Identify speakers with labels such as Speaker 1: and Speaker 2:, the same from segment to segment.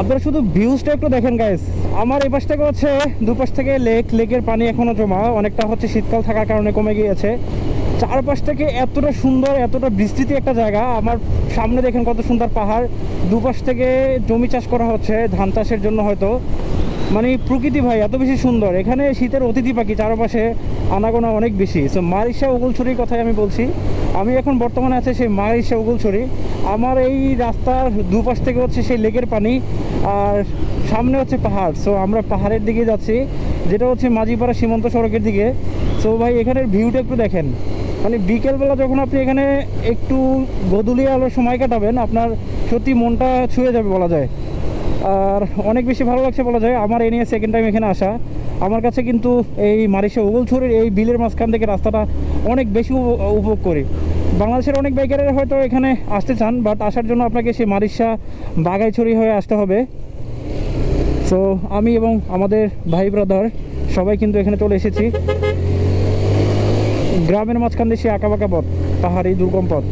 Speaker 1: আপনারা শুধু ভিউজটা একটু দেখেন গাইস। আমার এই পাশ থেকে হচ্ছে দুপাশ থেকে লেকের পানি এখনো জমা, অনেকটা হচ্ছে শীতকাল থাকার কারণে কমে গিয়েছে। চারপাশ থেকে এতটা সুন্দর, এতটা বিস্তৃত একটা জায়গা। আমার সামনে দেখেন কত সুন্দর পাহাড়, দুপাশ থেকে জমি চাষ করা হচ্ছে ধান চাষের জন্য হয়তো। মানে প্রকৃতি ভাই এত বেশি সুন্দর, এখানে শীতের অতিথি পাখি চারপাশে আনাগোনা অনেক বেশি। সো মারিশা ওগুলছড়ির কথাই আমি বলছি। আমি এখন বর্তমানে আছে সেই মারিশা ওগুলছড়ি। আমার এই রাস্তার দুপাশ থেকে হচ্ছে সেই লেকের পানি, আর সামনে হচ্ছে পাহাড়। সো আমরা পাহাড়ের দিকে যাচ্ছি, যেটা হচ্ছে মাঝিপাড়া সীমান্ত সড়কের দিকে। সো ভাই এখানের ভিউটা একটু দেখেন। মানে বিকেলবেলা যখন আপনি এখানে একটু গোধূলি আলোর সময় কাটাবেন, আপনার সত্যি মনটা ছুঁয়ে যাবে বলা যায়। আর অনেক বেশি ভালো লাগছে বলা যায়। আমার এই নিয়ে সেকেন্ড টাইম এখানে আসা। আমার কাছে কিন্তু এই মারিশা ওগুলছড়ির এই বিলের মাঝখান থেকে রাস্তাটা অনেক বেশি উপভোগ করি। বাংলাদেশের অনেক বাইকাররা হয়তো এখানে আসতে চান, বাট আসার জন্য আপনাকে সেই মারিশা বাগাইছড়ি হয়ে আসতে হবে। সো আমি এবং আমাদের ভাই ব্রাদার সবাই কিন্তু এখানে চলে এসেছি। গ্রামের মাঝখান দিয়ে সে আঁকাবাঁকা পথ, পাহাড়ি দুর্গম পথ।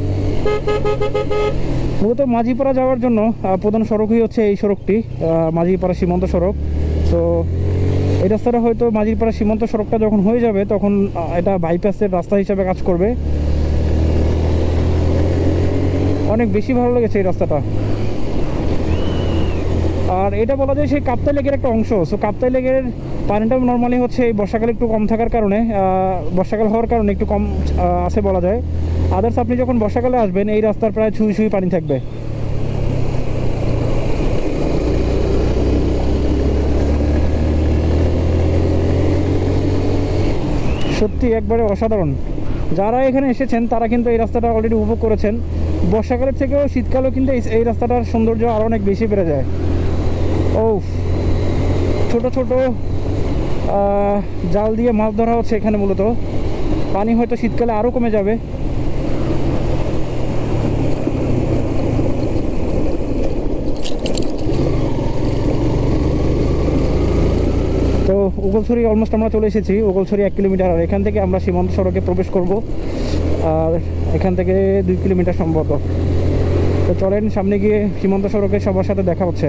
Speaker 1: মূলত মাঝিপাড়া যাওয়ার জন্য প্রধান সড়কই হচ্ছে এই সড়কটি, মাঝিপাড়া সীমান্ত সড়ক। তো এই রাস্তাটা হয়তো মাঝিপাড়া সীমান্ত সড়কটা যখন হয়ে যাবে তখন এটা বাইপাসের রাস্তা হিসাবে কাজ করবে। অনেক বেশি ভালো লেগেছে এই রাস্তাটা। আর এটা বলা যায় সেই কাপ্তাই লেকের একটা অংশ। সো কাপ্তাই লেকের পানিটা নর্মালি হচ্ছে এই বর্ষাকালে একটু কম থাকার কারণে, বর্ষাকাল হওয়ার কারণে একটু কম আছে বলা যায়। আদার্স আপনি যখন বর্ষাকালে আসবেন এই রাস্তার প্রায় ছুঁই ছুঁই পানি থাকবে। সত্যি একবারে অসাধারণ। যারা এখানে এসেছেন তারা কিন্তু এই রাস্তাটা অলরেডি উপভোগ করেছেন। বর্ষাকালের থেকেও শীতকালেও কিন্তু এই রাস্তাটার সৌন্দর্য আরও অনেক বেশি বেড়ে যায়। ও ছোট ছোট জাল দিয়ে মাছ ধরা হচ্ছে এখানে মূলত। পানি হয়তো শীতকালে আরও কমে যাবে। তো ওগলছড়ি অলমোস্ট আমরা চলে এসেছি। ওগলছড়ি 1 কিলোমিটার, আর এখান থেকে আমরা সীমান্ত সড়কে প্রবেশ করব। আর এখান থেকে 2 কিলোমিটার সম্ভবত। তো চলেন সামনে গিয়ে সীমান্ত সড়কে সবার সাথে দেখা হচ্ছে।